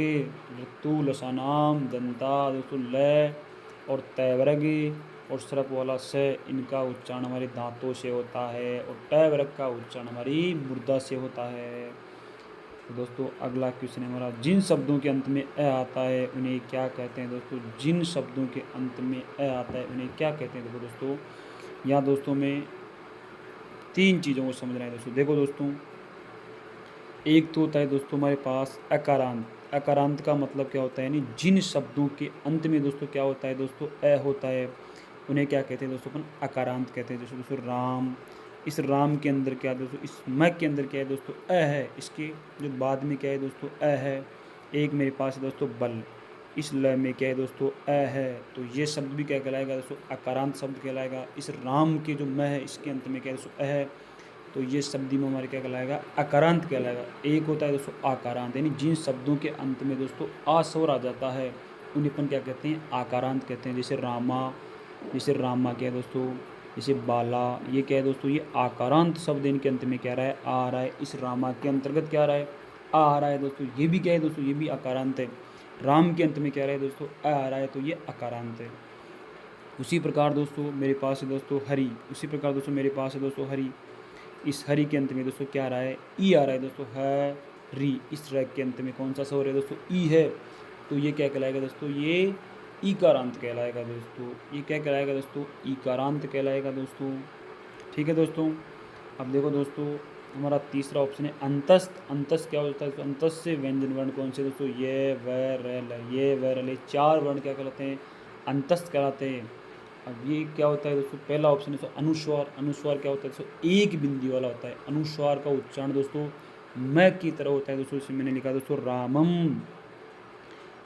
ऋतु लसानाम दंता दोस्तों, ल और तैवर्ग और सरप वाला से, इनका उच्चारण हमारे दांतों से होता है, और तैवर्ग का उच्चारण हमारी मुर्दा से होता है। तो दोस्तों अगला क्वेश्चन है हमारा, जिन शब्दों के अंत में अ आता है उन्हें क्या कहते हैं दोस्तों? जिन शब्दों के अंत में अ आता है उन्हें क्या कहते हैं? देखो दोस्तों यहाँ दोस्तों में 3 चीज़ों को समझना है दोस्तों। देखो दोस्तों, एक तो होता है दोस्तों हमारे पास अकारांत। अकारांत का मतलब क्या होता है? यानी जिन शब्दों के अंत में दोस्तों क्या होता है दोस्तों? अ होता है, उन्हें क्या कहते हैं दोस्तों? अपन अकारांत कहते हैं। जैसे दोस्तों राम, इस राम के अंदर क्या है दोस्तों? इस म के अंदर क्या है दोस्तों? अ है। इसके जो बाद में क्या है दोस्तों? अ है। एक मेरे पास है दोस्तों बल, इस ल में क्या है दोस्तों अ है, तो ये शब्द भी क्या कहलाएगा दोस्तों अकारांत शब्द कहलाएगा। इस राम के जो म है इसके अंत में क्या है दोस्तों अ है, तो ये शब्द में हमारे क्या कहलाएगा अकारांत कहलाएगा। एक होता है दोस्तों आकारांत, यानी जिन शब्दों के अंत में दोस्तों आ स्वर आ जाता है उन्हें अपन क्या कहते हैं आकारांत कहते हैं। जैसे रामा, जैसे रामा क्या है दोस्तों, जैसे बाला, ये क्या है दोस्तों ये आकारांत शब्द, इनके अंत में क्या रहा है आ रहा है। इस रामा के अंतर्गत क्या आ रहा है आ रहा है दोस्तों, ये भी क्या है दोस्तों ये भी आकारांत है। राम के अंत में क्या रहा है दोस्तों आ रहा है, तो ये आकारांत है। उसी प्रकार दोस्तों मेरे पास है दोस्तों हरि, उसी प्रकार दोस्तों मेरे पास है दोस्तों हरि, इस हरि के अंत में दोस्तों क्या आ रहा है ई आ रहा है दोस्तों है री, इस र के अंत में कौन सा स्वर है दोस्तों ई है, तो ये क्या कहलाएगा दोस्तों ये ईकारांत कहलाएगा दोस्तों। ये क्या कहलाएगा दोस्तों ईकारांत कहलाएगा दोस्तों। ठीक है दोस्तों। अब देखो दोस्तों हमारा तीसरा ऑप्शन है अंतस्थ। अंतस्थ क्या होता है तो अंतस्थ से व्यंजन वर्ण कौन से दोस्तों ये व र ल, ये व र ल, चार वर्ण क्या कहलाते हैं अंतस्थ कहलाते हैं। अब ये क्या होता है दोस्तों पहला ऑप्शन है दोस्तों अनुस्वार। अनुस्वार क्या होता है दोस्तों एक बिंदी वाला होता है। अनुस्वार का उच्चारण दोस्तों म की तरह होता है दोस्तों। इसमें मैंने लिखा दोस्तों रामम,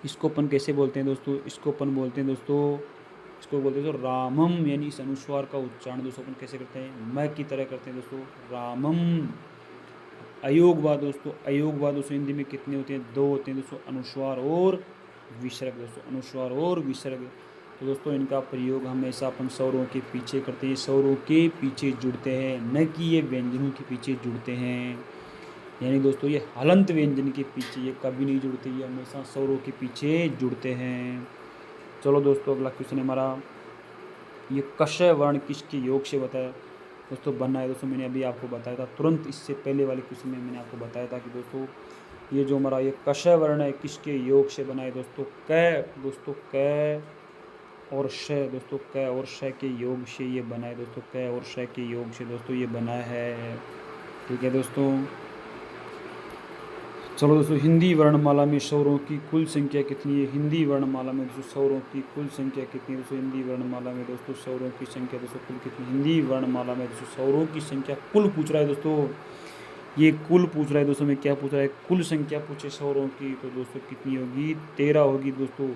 इसको अपन कैसे बोलते हैं दोस्तों, इसको अपन बोलते हैं दोस्तों, इसको बोलते हैं दोस्तों रामम, यानी इस अनुस्वार का उच्चारण दोस्तों अपन कैसे करते हैं म की तरह करते हैं दोस्तों रामम। अयोग बा दोस्तों, अयोग बा दोस्तों हिंदी में कितने होते हैं दो होते हैं दोस्तों, अनुस्वार और विसर्ग दोस्तों, अनुस्वार और विसर्ग। तो दोस्तों इनका प्रयोग हमेशा अपन स्वरों के पीछे करते हैं, स्वरों के पीछे जुड़ते हैं, न कि ये व्यंजनों के पीछे जुड़ते हैं। यानी दोस्तों ये हलंत व्यंजन के पीछे ये कभी नहीं जुड़ते, ये हमेशा स्वरों के पीछे जुड़ते हैं। चलो दोस्तों अगला क्वेश्चन है हमारा, ये कषय वर्ण किसके योग से बताया दोस्तों बना है। दोस्तों मैंने अभी आपको बताया था, तुरंत इससे पहले वाले क्वेश्चन में मैंने आपको बताया था कि दोस्तों ये जो हमारा ये कषय वर्ण है किसके योग से बना है दोस्तों क, दोस्तों क और श दोस्तों क और श के योग से ये बना है दोस्तों, क और श के योग से दोस्तों ये बना है। ठीक है दोस्तों। चलो दोस्तों हिंदी वर्णमाला में स्वरों की कुल संख्या कितनी है। हिंदी वर्णमाला में दोस्तों स्वरों की कुल संख्या कितनी है दोस्तों, हिंदी वर्णमाला में दोस्तों स्वरों की संख्या दोस्तों कुल कितनी, हिंदी वर्णमाला में दोस्तों स्वरों की संख्या कुल पूछ रहा है दोस्तों, ये कुल पूछ रहा है दोस्तों में क्या पूछ रहा है कुल संख्या पूछे स्वरों की, तो दोस्तों कितनी होगी 13 होगी दोस्तों।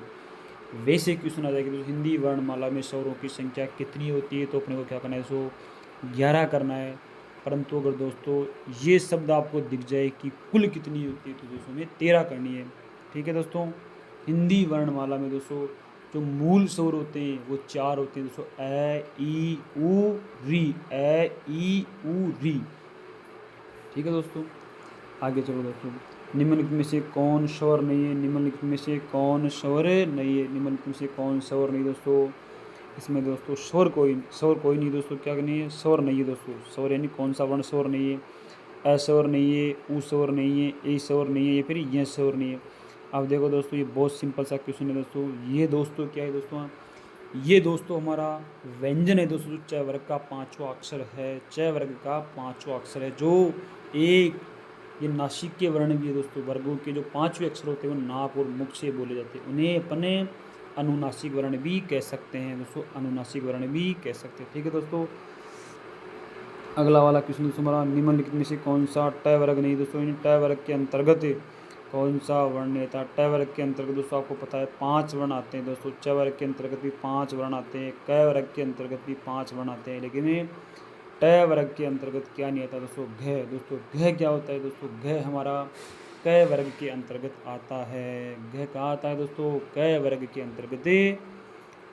वैसे क्वेश्चन आ जाएगा दोस्तों हिंदी वर्णमाला में स्वरों की संख्या कितनी होती है, तो अपने को क्या करना है दोस्तों 11 करना है। परंतु अगर दोस्तों ये शब्द आपको दिख जाए कि कुल कितनी होती है, तो दोस्तों में 13 करनी है। ठीक है दोस्तों। हिंदी वर्णमाला में दोस्तों जो मूल स्वर होते हैं वो 4 होते हैं दोस्तों, ए ई उ री, ए ई उ री। ठीक है दोस्तों। आगे चलो दोस्तों, निम्नलिखित में से कौन स्वर नहीं है, निम्नलिखित में से कौन स्वर नहीं है, निम्नलिखित में से कौन स्वर नहीं दोस्तों। इसमें दोस्तों स्वर कोई नहीं दोस्तों, क्या नहीं है स्वर नहीं है दोस्तों। स्वर यानी कौन सा वर्ण स्वर नहीं है, अ स्वर नहीं है, उ स्वर नहीं है, ए स्वर नहीं है, या फिर यह स्वर नहीं है। अब देखो दोस्तों ये बहुत सिंपल सा क्वेश्चन है दोस्तों। ये दोस्तों क्या है दोस्तों, ये दोस्तों हमारा व्यंजन है दोस्तों, जो च वर्ग का 5वां अक्षर है, च वर्ग का 5वां अक्षर है, जो एक ये नासिक के वर्ण भी है दोस्तों। वर्गों के जो 5वें अक्षर होते हैं वो नाक और मुख से बोले जाते हैं, उन्हें अपने अनुनासिक वर्ण भी कह सकते हैं दोस्तों, अनुनासिक वर्ण भी कह सकते हैं। ठीक है दोस्तों। अगला वाला क्वेश्चन दोस्तों हमारा, निम्नलिखित में से कौन सा ट वर्ग नहीं दोस्तों, इन ट वर्ग के अंतर्गत कौन सा वर्ण नहीं था। ट वर्ग के अंतर्गत दोस्तों आपको पता है 5 वर्ण आते हैं दोस्तों, च वर्ग के अंतर्गत भी 5 वर्ण आते हैं, क वर्ग के अंतर्गत भी 5 वर्ण आते हैं, लेकिन ट वर्ग के अंतर्गत क्या नहीं आता दोस्तों घ। दोस्तों घ क्या होता है दोस्तों, घ हमारा क वर्ग के अंतर्गत आता है। घ कहाँ आता है दोस्तों, क वर्ग के अंतर्गत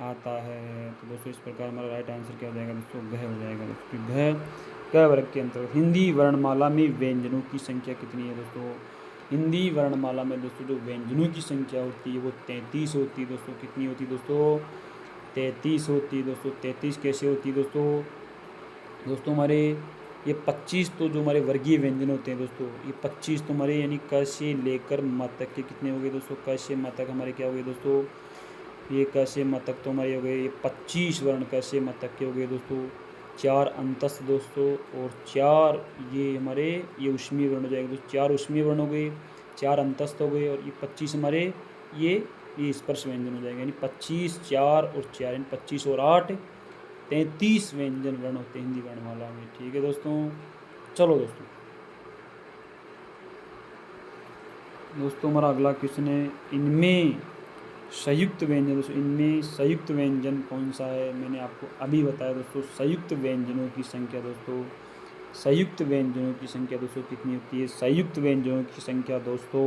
आता है। तो दोस्तों इस प्रकार हमारा राइट आंसर क्या हो जाएगा दोस्तों, घ हो जाएगा दोस्तों। घ क वर्ग के अंतर्गत। हिंदी वर्णमाला में व्यंजनों की संख्या कितनी है दोस्तों, हिंदी वर्णमाला में दोस्तों जो व्यंजनों की संख्या होती है वो 33 होती है दोस्तों। कितनी होती है दोस्तों, 33 होती है दोस्तों। 33 कैसे होती है दोस्तों, दोस्तों हमारे ये 25 तो जो हमारे वर्गीय व्यंजन होते हैं दोस्तों, ये 25 तो हमारे यानी क से लेकर म तक के कितने हो गए दोस्तों, क से म तक हमारे क्या हो गए दोस्तों, ये क से म तक तो हमारे हो गए ये 25 वर्ण क से म तक के हो गए दोस्तों। 4 अंतस्थ दोस्तों और 4 ये हमारे ये ऊष्मीय वर्ण हो जाएंगे दोस्तों, 4 ऊष्मीय वर्ण हो गए, 4 अंतस्थ हो गए, और ये 25 हमारे ये स्पर्श व्यंजन हो जाएंगे, यानी 25 4 और 4 यानी 25 और 8 33 व्यंजन वर्ण होते हैं हिंदी वर्णमाला में। ठीक है दोस्तों। चलो दोस्तों दोस्तों हमारा अगला क्वेश्चन है, इनमें संयुक्त व्यंजन, दोस्तों इनमें संयुक्त व्यंजन कौन सा है? मैंने आपको अभी बताया दोस्तों, संयुक्त व्यंजनों की संख्या दोस्तों, संयुक्त व्यंजनों की संख्या दोस्तों कितनी होती है? संयुक्त व्यंजनों की संख्या दोस्तों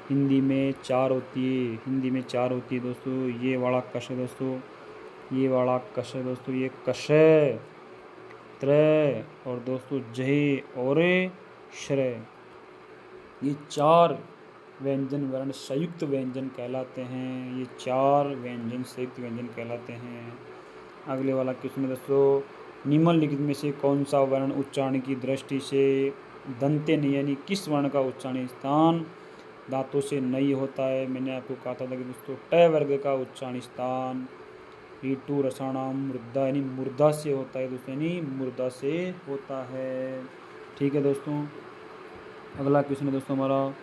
हिंदी में 4 होती है, हिंदी में 4 होती है दोस्तों। ये वाला कश है दोस्तों, ये वाला कश है दोस्तों, ये कश है, त्रय और दोस्तों जय और श्रय, ये 4 व्यंजन वर्ण संयुक्त व्यंजन कहलाते हैं। ये 4 व्यंजन संयुक्त व्यंजन कहलाते हैं। अगले वाला क्वेश्चन है दोस्तों, निम्नलिखित में से कौन सा वर्ण उच्चारण की दृष्टि से दंत्य यानी किस वर्ण का उच्चारण स्थान दांतों से नहीं होता है? मैंने आपको कहा था कि दोस्तों ट वर्ग का उच्चारण स्थान ऋतु रसाणाम मुर्दा यानी मुर्दा से होता है दोस्तों, यानी मुर्दा से होता है। ठीक है दोस्तों, अगला क्वेश्चन है दोस्तों हमारा,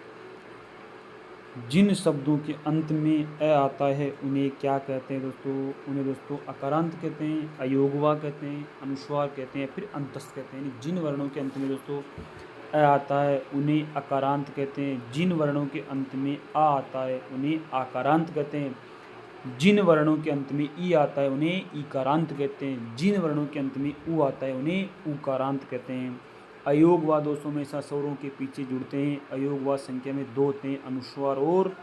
जिन शब्दों के अंत में अ आता है उन्हें क्या कहते हैं दोस्तों? उन्हें दोस्तों अकारांत कहते हैं, अयोगवा कहते हैं, अनुस्वार कहते हैं, फिर अंतस्थ कहते हैं। जिन वर्णों के अंत में दोस्तों अ आता है उन्हें अकारांत कहते हैं, जिन वर्णों के अंत में आ आता है उन्हें आकारांत कहते हैं, जिन वर्णों के अंत में ई आता है उन्हें ईकारांत कहते हैं, जिन वर्णों के अंत में उ आता है उन्हें उकारांत कहते हैं। अयोगवा दोस्तों हमेशा स्वरों के पीछे जुड़ते हैं, अयोगवा संख्या में 2 होते हैं, अनुस्वार और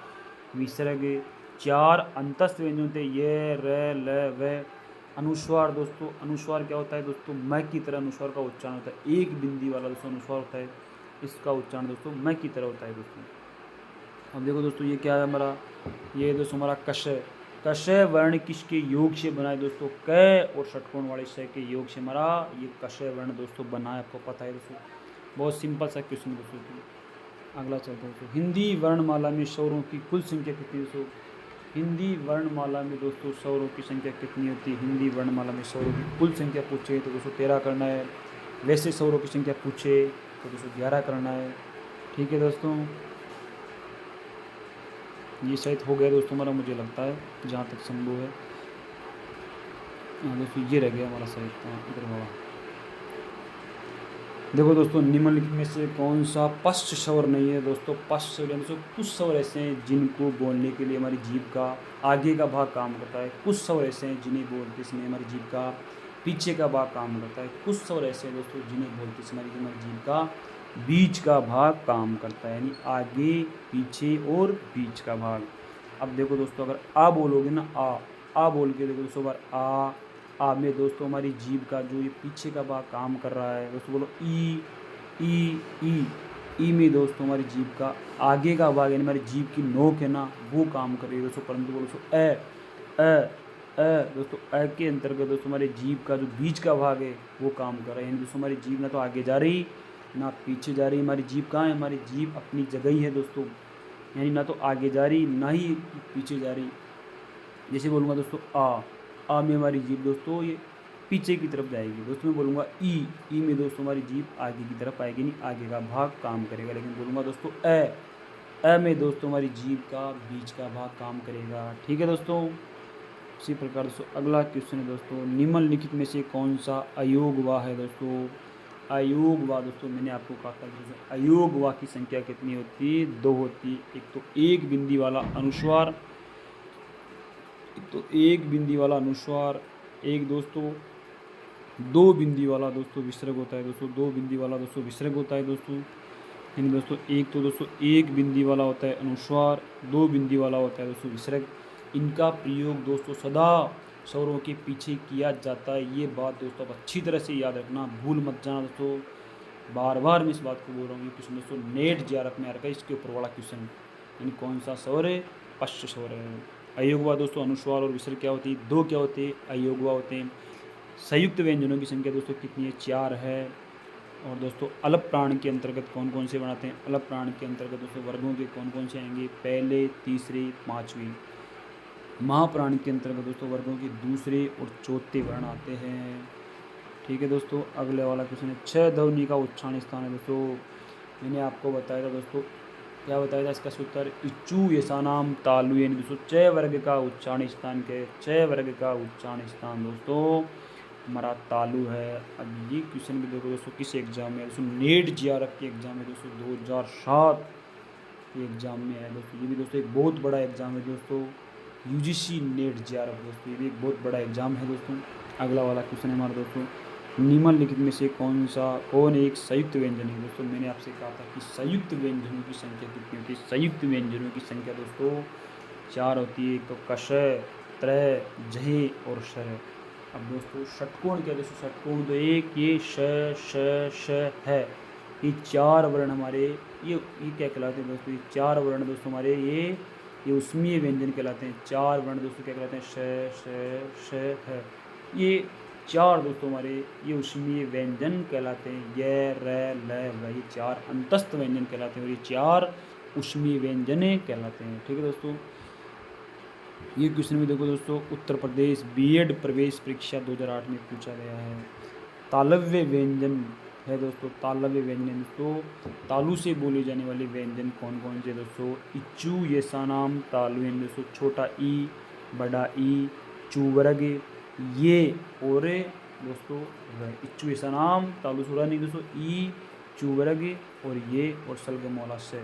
विसर्ग। 4 अंतस्थ व्यंजन होते हैं, ये र ल व। अनुस्वार दोस्तों, अनुस्वार क्या होता है दोस्तों? मैं की तरह अनुस्वार का उच्चारण होता है, एक बिंदी वाला दोस्तों अनुस्वार होता है, इसका उच्चारण दोस्तों मैं की तरह होता है दोस्तों। अब देखो दोस्तों ये क्या है हमारा, ये दोस्तों हमारा कश है, कश वर्ण किसके योग से बना है दोस्तों? क और षटकोण वाले श के योग से हमारा ये कश वर्ण दोस्तों बना है, आपको पता है दोस्तों, बहुत सिंपल सा क्वेश्चन दोस्तों। अगला चलते हैं दोस्तों, हिंदी वर्णमाला में स्वरों की कुल संख्या कितनी दोस्तों? हिंदी वर्णमाला में दोस्तों स्वरों की संख्या कितनी होती है? हिंदी वर्णमाला में स्वरों की कुल संख्या पूछे तो दोस्तों 13 करना है, वैसे स्वरों की संख्या पूछे तो दोस्तों 11 करना है। ठीक है दोस्तों, ये शायद हो गया दोस्तों हमारा, मुझे लगता है जहाँ तक संभव है। हाँ दोस्तों ये रह गया हमारा शायद, इधर वाला। देखो दोस्तों, निम्नलिखित में से कौन सा पश्च स्वर नहीं है दोस्तों? पश्च स्वर यानी दोस्तों कुछ स्वर ऐसे हैं जिनको बोलने के लिए हमारी जीभ का आगे का भाग काम करता है, कुछ स्वर ऐसे हैं जिन्हें बोलते समय हमारी जीभ का पीछे का भाग काम करता है, कुछ स्वर ऐसे हैं दोस्तों जिन्हें बोलते समय हमारी जीभ का बीच का भाग काम करता है, यानी आगे पीछे और बीच का भाग। अब देखो दोस्तों, अगर आ बोलोगे ना, आ बोल के देखो दोस्तों, बार आ में दोस्तों हमारी जीभ का जो ये पीछे का भाग काम कर रहा है दोस्तों, बोलो ई में दोस्तों हमारी जीभ का आगे का भाग यानी हमारी जीभ की नोक है ना, वो काम कर रही है दोस्तों। परंतु बोलो दोस्तों दोस्तों अ के अंतर्गत दोस्तों हमारे जीभ का जो बीच का भाग है वो काम कर रहा है, यानी दोस्तों हमारी जीभ ना तो आगे जा रही ना पीछे जा रही, हमारी जीभ कहाँ है? हमारी जीभ अपनी जगह ही है दोस्तों, यानी ना तो आगे जा रही ना ही पीछे जा रही। जैसे बोलूँगा दोस्तों आ में हमारी जीभ दोस्तों ये पीछे की तरफ जाएगी दोस्तों। मैं बोलूँगा ई में दोस्तों हमारी जीभ आगे की तरफ आएगी, नहीं आगे का भाग काम करेगा। लेकिन बोलूँगा दोस्तों ए में दोस्तों हमारी जीभ का बीच का भाग काम करेगा। ठीक है दोस्तों, इसी प्रकार दोस्तों अगला क्वेश्चन है दोस्तों, निम्नलिखित में से कौन सा अयोगवा है दोस्तों? अयोगवा दोस्तों मैंने आपको कहा था दोस्तों अयोगवा की संख्या कितनी होती है? 2 होती है। एक तो एक बिंदी वाला अनुस्वार, एक दोस्तों 2 बिंदी वाला दोस्तों विसर्ग होता है दोस्तों, 2 बिंदी वाला दोस्तों विसर्ग होता है दोस्तों। यानी दोस्तों एक तो दोस्तों 1 बिंदी वाला होता है अनुस्वार, 2 बिंदी वाला होता है दोस्तों विसर्ग। इनका प्रयोग दोस्तों सदा स्वरों के पीछे किया जाता है। ये बात दोस्तों आप अच्छी तरह से याद रखना, भूल मत जाना दोस्तों, बार बार मैं इस बात को बोल रहा हूँ। ये क्वेश्चन दोस्तों नेट जेआरएफ में आ रखा है, इसके ऊपर वाला क्वेश्चन, यानी कौन सा स्वर है? पश्च स्वर है। अयोगवा दोस्तों अनुस्वार और विसर्ग क्या होती है? 2 क्या होते हैं? अयोगवा होते हैं। संयुक्त व्यंजनों की संख्या दोस्तों कितनी है? 4 है। और दोस्तों अलप प्राण के अंतर्गत कौन कौन से बनाते हैं? अलप प्राण के अंतर्गत दोस्तों वर्गों के कौन कौन से आएंगे? पहले, तीसरे, पाँचवें। महाप्राण के अंतर्गत दोस्तों वर्गों के दूसरे और चौथे वर्ण आते हैं। ठीक है दोस्तों, अगले वाला क्वेश्चन है, 6 ध्वनि का उच्चारण स्थान है दोस्तों। मैंने आपको बताया था दोस्तों, क्या बताया था इसका सूत्र? इच्चू यशानाम तालु, यानी दोस्तों 6 वर्ग का उच्चारण स्थान के 6 वर्ग का उच्चारण स्थान दोस्तों हमारा तालु है। अब ये क्वेश्चन भी देखो दोस्तों किस एग्जाम में है दोस्तों? नेट जेआरएफ के एग्जाम में दोस्तों 2007 ये एग्ज़ाम में है दोस्तों। ये भी दोस्तों एक बहुत बड़ा एग्ज़ाम है दोस्तों, यूजीसी नेट जेआरएफ दोस्तों, ये भी एक बहुत बड़ा एग्ज़ाम है दोस्तों। अगला वाला क्वेश्चन है हमारा दोस्तों, निम्नलिखित में से कौन एक संयुक्त व्यंजन है दोस्तों। मैंने आपसे कहा था कि संयुक्त व्यंजनों की संख्या कितनी होती है। संयुक्त व्यंजनों की संख्या दोस्तों 4 होती है। एक तो कश, त्रय, जह और शर। अब दोस्तों षटकोण क्या है दोस्तों, षटकोण तो एक ये श है, ये 4 वर्ण हमारे ये क्या कहलाते हैं दोस्तों, ये 4 वर्ण दोस्तों हमारे ये उसमीय व्यंजन कहलाते हैं। 4 वर्ण दोस्तों क्या कहलाते हैं, श है, ये 4 दोस्तों हमारे ये उसमीय व्यंजन कहलाते हैं। य, र, ल, व, ये 4 अंतस्थ व्यंजन कहलाते हैं और ये 4 उसमीय व्यंजन कहलाते हैं। ठीक है दोस्तों। ये क्वेश्चन भी देखो दोस्तों, उत्तर प्रदेश बीएड प्रवेश परीक्षा 2008 में पूछा गया है। तालव्य व्यंजन है दोस्तों, तालव्य व्यंजन दोस्तों तालु से बोले जाने वाले व्यंजन कौन कौन से दोस्तों, इच्चू, यसानाम, तालु दोस्तों, छोटा ई, बड़ा ई, चूवर्ग, ये और दोस्तों इच्चू, यसानाम, तालु सुरा नहीं दोस्तों, ई, चूवर्ग और ये और सलगमौला से,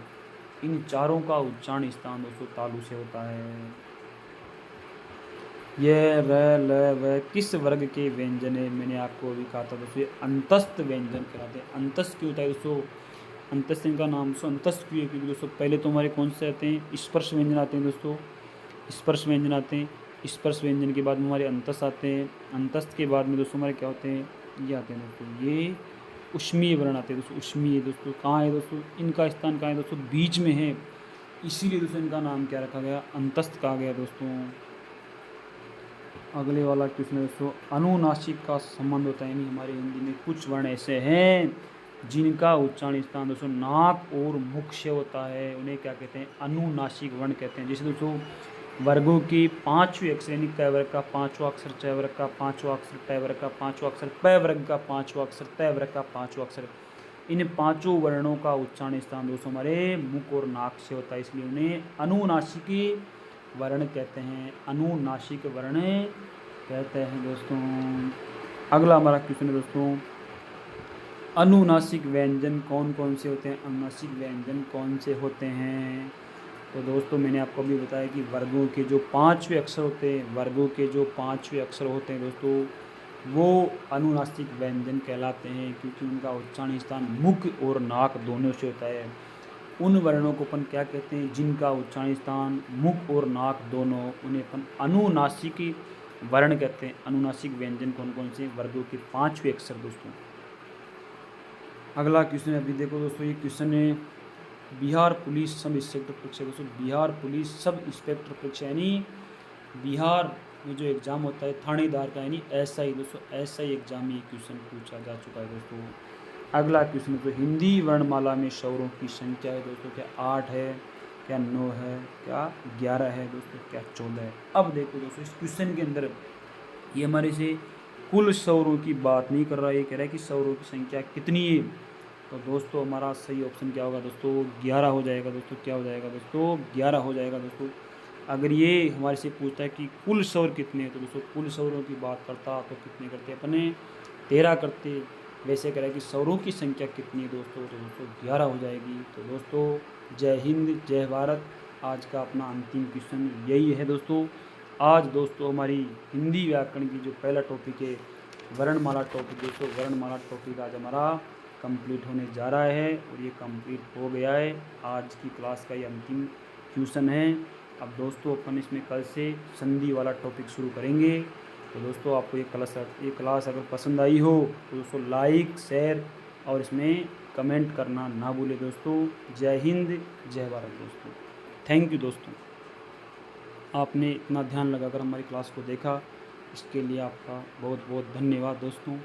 इन चारों का उच्चारण स्थान दोस्तों तालु से होता है। यह र, ल, व किस वर्ग के व्यंजन है। मैंने आपको अभी कहा था दोस्तों, ये अंतस्थ व्यंजन कहलाते हैं। अंतस्थ क्यों होता है दोस्तों, अंतस्थ इनका नाम दोस्तों अंतस्थ क्यों है, क्योंकि दोस्तों पहले तो हमारे कौन से आते हैं, स्पर्श व्यंजन आते हैं दोस्तों, स्पर्श व्यंजन आते हैं। स्पर्श व्यंजन के बाद में हमारे अंतस्थ आते हैं। अंतस्थ के बाद में दोस्तों हमारे क्या होते हैं, ये आते हैं दोस्तों, ये उष्मीय वर्ण आते हैं दोस्तों। उष्मीय दोस्तों कहाँ है दोस्तों, इनका स्थान कहाँ है दोस्तों, बीच में है, इसीलिए दोस्तों इनका नाम क्या रखा गया, अंतस्थ कहा गया दोस्तों। अगले वाला क्वेश्चन है दोस्तों, अनुनासिक का संबंध होता है, यानी हमारे हिंदी में कुछ वर्ण ऐसे हैं जिनका उच्चारण स्थान दोस्तों नाक और मुख से होता है, उन्हें क्या कहते हैं, अनुनासिक वर्ण कहते हैं। जैसे दोस्तों वर्गों की 5वें अक्षर, यानी क वर्ग का 5वां अक्षर, च वर्ग का 5वां अक्षर, ट वर्ग का 5वां अक्षर, प वर्ग का 5वां अक्षर, त वर्ग का 5वां अक्षर, इन 5 वर्णों का उच्चारण स्थान दोस्तों हमारे मुख और नाक से होता है, इसलिए उन्हें अनुनासिकी वर्ण कहते हैं, अनुनासिक वर्ण कहते हैं दोस्तों। अगला हमारा क्वेश्चन है दोस्तों, अनुनासिक व्यंजन कौन कौन से होते हैं, अनुनासिक व्यंजन कौन से होते हैं। तो दोस्तों मैंने आपको अभी बताया कि वर्गों के जो 5वें अक्षर होते हैं, वर्गों के जो 5वें अक्षर होते हैं दोस्तों वो अनुनासिक व्यंजन कहलाते हैं, क्योंकि उनका उच्चारण स्थान मुख और नाक दोनों से होता है। उन वर्णों को अपन क्या कहते हैं, जिनका उच्चारण स्थान मुख और नाक दोनों, उन्हें अपन अनुनासिक वर्ण कहते हैं। अनुनासिक व्यंजन कौन कौन से, वर्गों के 5वें अक्षर दोस्तों। अगला क्वेश्चन अभी देखो दोस्तों, ये क्वेश्चन है बिहार पुलिस सब इंस्पेक्टर परीक्षा दोस्तों, बिहार पुलिस सब इंस्पेक्टर परीक्षा, यानी बिहार में जो एग्ज़ाम होता है थानेदार का, यानी एसआई दोस्तों, एसआई एग्जाम में ये क्वेश्चन पूछा जा चुका है दोस्तों। अगला क्वेश्चन तो हिंदी वर्णमाला में स्वरों की संख्या है दोस्तों, क्या 8 है, क्या 9 है, क्या 11 है दोस्तों, क्या 14 है। अब देखो दोस्तों इस क्वेश्चन के अंदर ये हमारे से कुल स्वरों की बात नहीं कर रहा है, ये कह रहा है कि स्वरों की संख्या कितनी है। तो दोस्तों हमारा सही ऑप्शन क्या होगा दोस्तों, 11 हो जाएगा दोस्तों। क्या हो जाएगा दोस्तों, 11 हो जाएगा दोस्तों। अगर ये हमारे से पूछता है कि कुल स्वर कितने हैं, तो दोस्तों कुल स्वरों की बात करता तो कितने करते, अपने 13 करते। वैसे कह रहा है कि स्वरों की संख्या कितनी है दोस्तों, तो दोस्तों 11 हो जाएगी। तो दोस्तों जय हिंद जय भारत। आज का अपना अंतिम क्वेश्चन यही है दोस्तों। आज दोस्तों हमारी हिंदी व्याकरण की जो पहला टॉपिक है वर्णमाला टॉपिक दोस्तों, वर्णमाला टॉपिक आज हमारा कंप्लीट होने जा रहा है और ये कंप्लीट हो गया है। आज की क्लास का ये अंतिम क्वेश्चन है। अब दोस्तों अपन इसमें कल से संधि वाला टॉपिक शुरू करेंगे। तो दोस्तों आपको ये क्लास अगर पसंद आई हो तो दोस्तों लाइक शेयर और इसमें कमेंट करना ना भूलें दोस्तों। जय हिंद जय भारत दोस्तों। थैंक यू दोस्तों, आपने इतना ध्यान लगाकर हमारी क्लास को देखा, इसके लिए आपका बहुत बहुत धन्यवाद दोस्तों।